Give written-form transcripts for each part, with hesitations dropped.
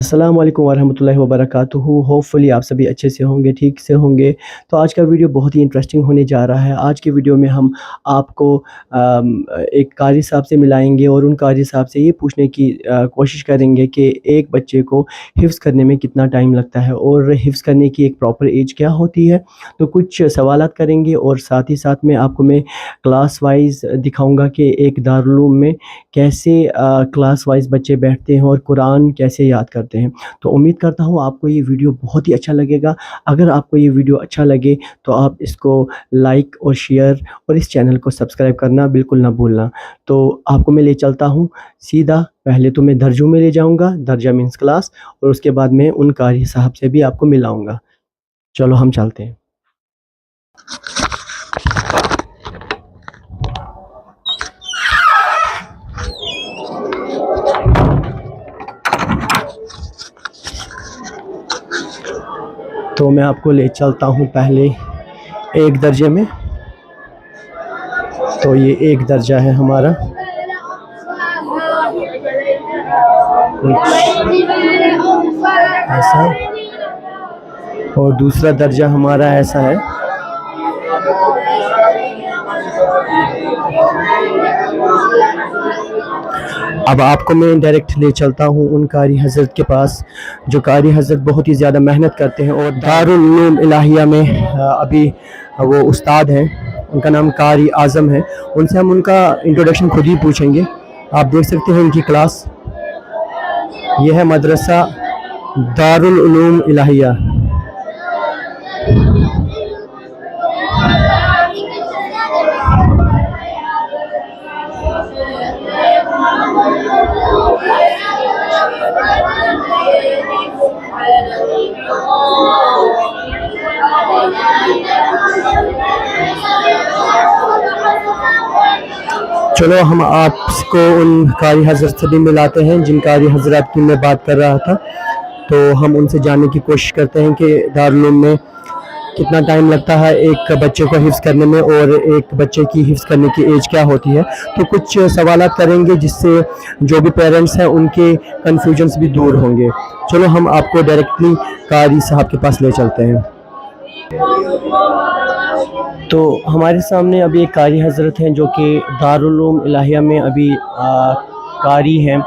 अस्सलाम वालेकुम वरहमतुल्लाहि वबरकातुहू। होपफुली आप सभी अच्छे से होंगे, ठीक से होंगे। तो आज का वीडियो बहुत ही इंटरेस्टिंग होने जा रहा है। आज के वीडियो में हम आपको एक कारी साहब से मिलाएंगे और उन कारी साहब से ये पूछने की कोशिश करेंगे कि एक बच्चे को हिफ्ज़ करने में कितना टाइम लगता है और हिफ्ज़ करने की एक प्रॉपर एज क्या होती है। तो कुछ सवालात करेंगे और साथ ही साथ में आपको मैं क्लास वाइज दिखाऊँगा कि एक दारुल उलूम में कैसे क्लास वाइज बच्चे बैठते हैं और कुरान कैसे याद करते हैं। तो उम्मीद करता हूँ आपको ये वीडियो बहुत ही अच्छा लगेगा। अगर आपको ये वीडियो अच्छा लगे तो आप इसको लाइक और शेयर और इस चैनल को सब्सक्राइब करना बिल्कुल ना भूलना। तो आपको मैं ले चलता हूँ सीधा, पहले तो मैं दर्जों में ले जाऊँगा, दर्जा मीन्स क्लास, और उसके बाद मैं उन कारी साहब से भी आपको मिलाऊँगा। चलो हम चलते हैं। तो मैं आपको ले चलता हूँ पहले एक दर्जे में। तो ये एक दर्जा है हमारा, कुछ ऐसा, और दूसरा दर्जा हमारा ऐसा है। अब आपको मैं डायरेक्ट ले चलता हूँ उन कारी हज़रत के पास, जो कारी हज़रत बहुत ही ज़्यादा मेहनत करते हैं और दारुल उलूम इलाहिया में अभी वो उस्ताद हैं। उनका नाम कारी आज़म है। उनसे हम उनका इंट्रोडक्शन खुद ही पूछेंगे। आप देख सकते हैं उनकी क्लास, ये है मदरसा दारुल उलूम इलाहिया। चलो हम आपको उन कारी हज़रत से भी मिलाते हैं जिन कारी हज़रत की मैं बात कर रहा था। तो हम उनसे जानने की कोशिश करते हैं कि दारुल उलूम में कितना टाइम लगता है एक बच्चे को हिफ्ज़ करने में और एक बच्चे की हिफ्ज़ करने की एज क्या होती है। तो कुछ सवालात करेंगे जिससे जो भी पेरेंट्स हैं उनके कन्फ्यूजन्स भी दूर होंगे। चलो हम आपको डायरेक्टली कारी साहब के पास ले चलते हैं। तो हमारे सामने अभी एक कारी हज़रत हैं जो कि दारुल उलूम इलाहिया में अभी कारी हैं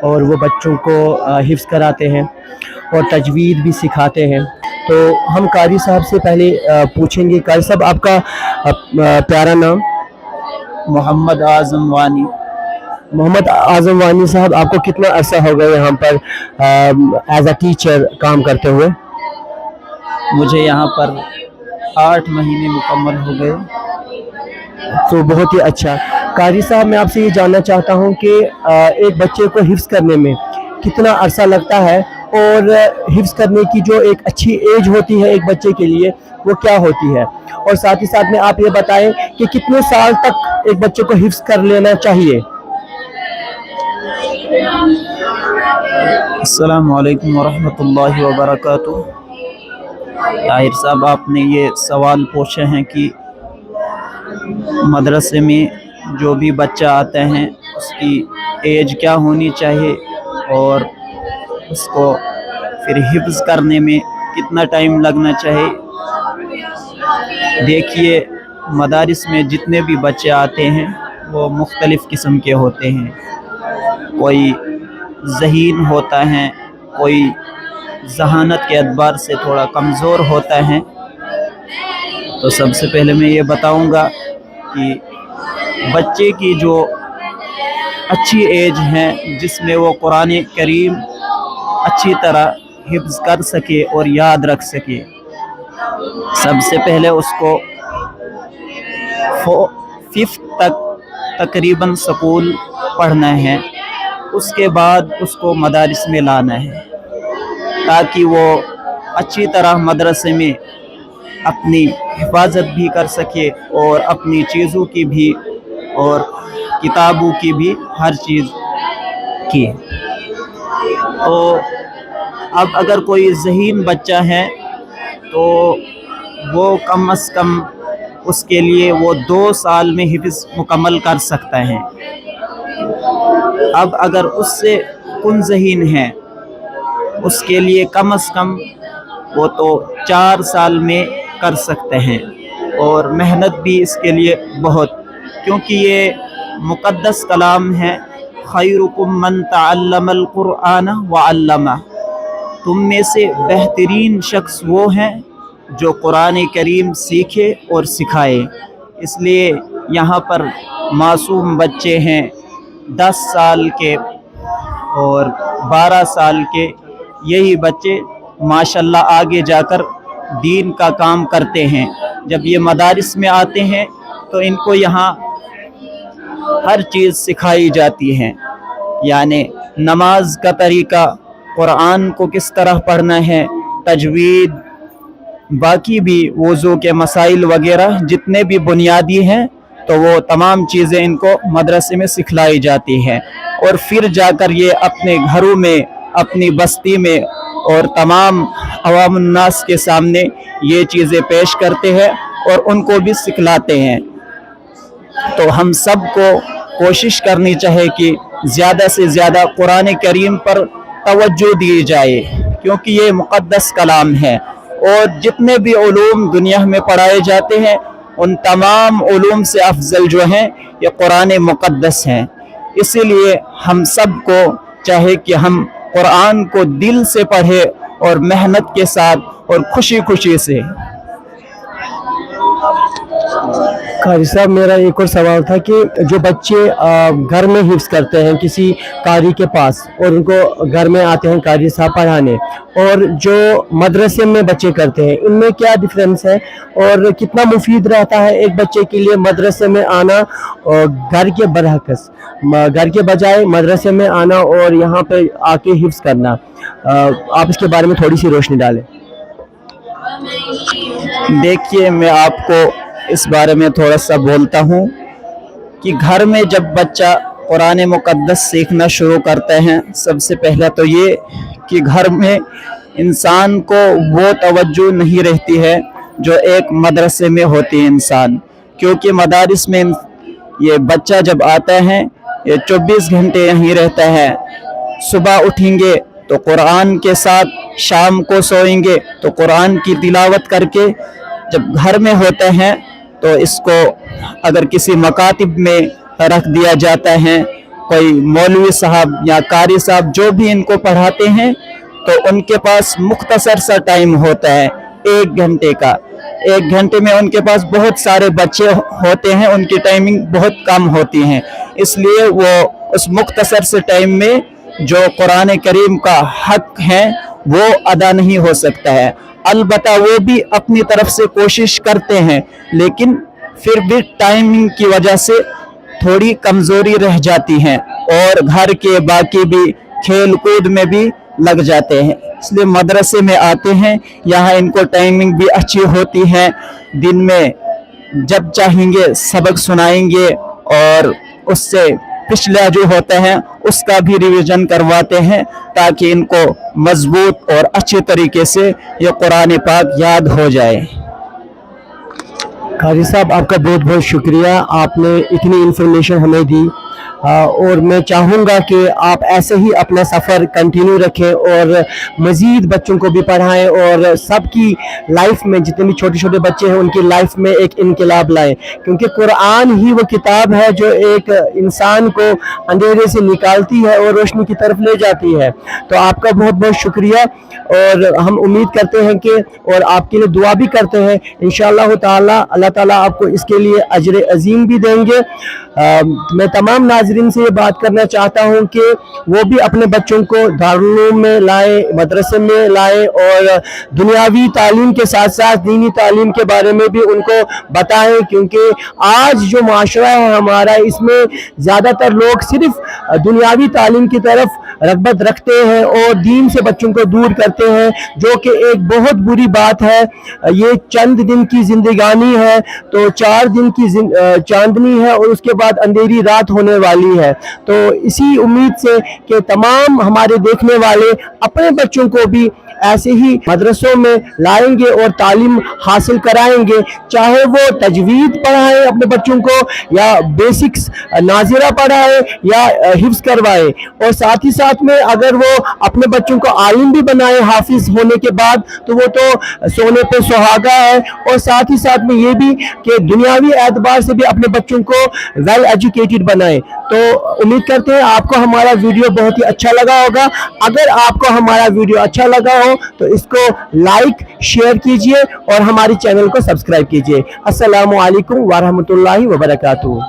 और वो बच्चों को हिफ्ज़ कराते हैं और तजवीद भी सिखाते हैं। तो हम कारी साहब से पहले पूछेंगे, कारी साहब आपका प्यारा नाम? मोहम्मद आज़म वानी। मोहम्मद आज़म वानी साहब, आपको कितना अरसा हो गया यहाँ पर एज अ टीचर काम करते हुए? मुझे यहाँ पर 8 महीने मुकम्मल हो गए। तो बहुत ही अच्छा। कारी साहब, मैं आपसे ये जानना चाहता हूँ कि एक बच्चे को हिफ्ज़ करने में कितना अरसा लगता है और हिफ्ज़ करने की जो एक अच्छी एज होती है एक बच्चे के लिए वो क्या होती है, और साथ ही साथ में आप ये बताएं कि कितने साल तक एक बच्चे को हिफ्ज़ कर लेना चाहिए। अस्सलामु अलैकुम वरहमतुल्लाहि वबरकातुहू। ताहिर साहब, आपने ये सवाल पूछे हैं कि मदरसे में जो भी बच्चा आता है उसकी एज क्या होनी चाहिए और उसको फिर हिफ्ज़ करने में कितना टाइम लगना चाहिए। देखिए, मदारिस में जितने भी बच्चे आते हैं वो मुख्तलिफ़ किस्म के होते हैं। कोई ज़हीन होता है, कोई ज़हानत के एतबार से थोड़ा कमज़ोर होता है। तो सबसे पहले मैं ये बताऊंगा कि बच्चे की जो अच्छी एज है जिसमें वो कुरान करीम अच्छी तरह हिफ्ज़ कर सके और याद रख सके, सबसे पहले उसको 5th तक तकरीबन स्कूल पढ़ना है। उसके बाद उसको मदारिस में लाना है ताकि वो अच्छी तरह मदरसे में अपनी हिफाजत भी कर सके और अपनी चीज़ों की भी और किताबों की भी हर चीज़ की। तो अब अगर कोई ज़हीन बच्चा है तो वो कम से कम उसके लिए वो 2 साल में हिफ्ज़ मुकम्मल कर सकता है। अब अगर उससे कुन ज़हीन है اس کے لیے کم از کم وہ تو 4 سال میں کر سکتے ہیں، اور محنت بھی اس کے لیے بہت، کیونکہ یہ مقدس کلام ہے۔ خیرکم من تعلم القرآن وعلمہ، تم میں سے بہترین شخص وہ ہیں جو قرآن کریم سیکھے اور سکھائے۔ اس لیے یہاں پر معصوم بچے ہیں 10 سال کے اور 12 سال کے، یہی بچے ماشاءاللہ آگے جا کر دین کا کام کرتے ہیں۔ جب یہ مدارس میں آتے ہیں تو ان کو یہاں ہر چیز سکھائی جاتی ہے، یعنی نماز کا طریقہ، قرآن کو کس طرح پڑھنا ہے، تجوید، باقی بھی وضو کے مسائل وغیرہ جتنے بھی بنیادی ہیں، تو وہ تمام چیزیں ان کو مدرسے میں سکھلائی جاتی ہیں، اور پھر جا کر یہ اپنے گھروں میں، اپنی بستی میں اور تمام عوام الناس کے سامنے یہ چیزیں پیش کرتے ہیں اور ان کو بھی سکھلاتے ہیں۔ تو ہم سب کو کوشش کرنی چاہیے کہ زیادہ سے زیادہ قرآن کریم پر توجہ دی جائے، کیونکہ یہ مقدس کلام ہے، اور جتنے بھی علوم دنیا میں پڑھائے جاتے ہیں ان تمام علوم سے افضل جو ہیں یہ قرآن مقدس ہیں۔ اسی لیے ہم سب کو چاہے کہ ہم قرآن کو دل سے پڑھیں اور محنت کے ساتھ اور خوشی خوشی سے۔ قاری صاحب، میرا ایک اور سوال تھا کہ جو بچے گھر میں حفظ کرتے ہیں کسی قاری کے پاس اور ان کو گھر میں آتے ہیں قاری صاحب پڑھانے، اور جو مدرسے میں بچے کرتے ہیں، ان میں کیا ڈفرینس ہے اور کتنا مفید رہتا ہے ایک بچے کے لیے مدرسے میں آنا اور گھر کے برعکس، گھر کے بجائے مدرسے میں آنا اور یہاں پہ آ کے حفظ کرنا؟ آپ اس کے بارے میں تھوڑی سی روشنی ڈالیں۔ دیکھیے، میں آپ کو اس بارے میں تھوڑا سا بولتا ہوں کہ گھر میں جب بچہ قرآن مقدس سیکھنا شروع کرتے ہیں، سب سے پہلا تو یہ کہ گھر میں انسان کو وہ توجہ نہیں رہتی ہے جو ایک مدرسے میں ہوتی ہے انسان، کیونکہ مدارس میں یہ بچہ جب آتا ہے یہ 24 گھنٹے یہیں رہتا ہے۔ صبح اٹھیں گے تو قرآن کے ساتھ، شام کو سوئیں گے تو قرآن کی تلاوت کر کے، جب گھر میں ہوتے ہیں تو اس کو اگر کسی مکاتب میں رکھ دیا جاتا ہے، کوئی مولوی صاحب یا قاری صاحب جو بھی ان کو پڑھاتے ہیں، تو ان کے پاس مختصر سا ٹائم ہوتا ہے 1 گھنٹے کا۔ 1 گھنٹے میں ان کے پاس بہت سارے بچے ہوتے ہیں، ان کی ٹائمنگ بہت کم ہوتی ہیں، اس لیے وہ اس مختصر سے ٹائم میں جو قرآن کریم کا حق ہے وہ ادا نہیں ہو سکتا ہے۔ البتہ وہ بھی اپنی طرف سے کوشش کرتے ہیں، لیکن پھر بھی ٹائمنگ کی وجہ سے تھوڑی کمزوری رہ جاتی ہیں، اور گھر کے باقی بھی کھیل کود میں بھی لگ جاتے ہیں۔ اس لیے مدرسے میں آتے ہیں، یہاں ان کو ٹائمنگ بھی اچھی ہوتی ہے، دن میں جب چاہیں گے سبق سنائیں گے، اور اس سے پچھلا جو ہوتا ہے اس کا بھی ریویژن کرواتے ہیں، تاکہ ان کو مضبوط اور اچھے طریقے سے یہ قرآن پاک یاد ہو جائے۔ قاری صاحب، آپ کا بہت بہت شکریہ، آپ نے اتنی انفارمیشن ہمیں دی، اور میں چاہوں گا کہ آپ ایسے ہی اپنا سفر کنٹینیو رکھیں اور مزید بچوں کو بھی پڑھائیں، اور سب کی لائف میں، جتنے بھی چھوٹے چھوٹے بچے ہیں ان کی لائف میں ایک انقلاب لائیں، کیونکہ قرآن ہی وہ کتاب ہے جو ایک انسان کو اندھیرے سے نکالتی ہے اور روشنی کی طرف لے جاتی ہے۔ تو آپ کا بہت بہت شکریہ، اور ہم امید کرتے ہیں کہ، اور آپ کے لیے دعا بھی کرتے ہیں، انشاءاللہ تعالی اللہ تعالیٰ آپ کو اس کے لیے اجر عظیم بھی دیں گے۔ میں تمام ناظرین سے یہ بات کرنا چاہتا ہوں کہ وہ بھی اپنے بچوں کو دارالعلوم میں لائیں، مدرسے میں لائیں، اور دنیاوی تعلیم کے ساتھ ساتھ دینی تعلیم کے بارے میں بھی ان کو بتائیں، کیونکہ آج جو معاشرہ ہے ہمارا، اس میں زیادہ تر لوگ صرف دنیاوی تعلیم کی طرف رغبت رکھتے ہیں اور دین سے بچوں کو دور کرتے ہیں، جو کہ ایک بہت بری بات ہے۔ یہ چند دن کی زندگانی ہے، تو 4 دن کی چاندنی ہے، اور اس کے بعد اندھیری رات ہونے والی ہے۔ تو اسی امید سے کہ تمام ہمارے دیکھنے والے اپنے بچوں کو بھی ऐसे ही मदरसों में लाएंगे और तालीम हासिल कराएंगे, चाहे वो तजवीद पढ़ाएं अपने बच्चों को या बेसिक्स नाजिरा पढ़ाए या हिफ्ज करवाए, और साथ ही साथ में अगर वो अपने बच्चों को आलिम भी बनाए हाफिज होने के बाद, तो वो तो सोने पे सुहागा है। और साथ ही साथ में ये भी कि दुनियावी एतबार से भी अपने बच्चों को वेल एजुकेटेड बनाए। तो उम्मीद करते हैं आपको हमारा वीडियो बहुत ही अच्छा लगा होगा। अगर आपको हमारा वीडियो अच्छा लगा हो तो इसको लाइक शेयर कीजिए और हमारे चैनल को सब्सक्राइब कीजिए। अस्सलामु अलैकुम व रहमतुल्लाहि व बरकातुहू।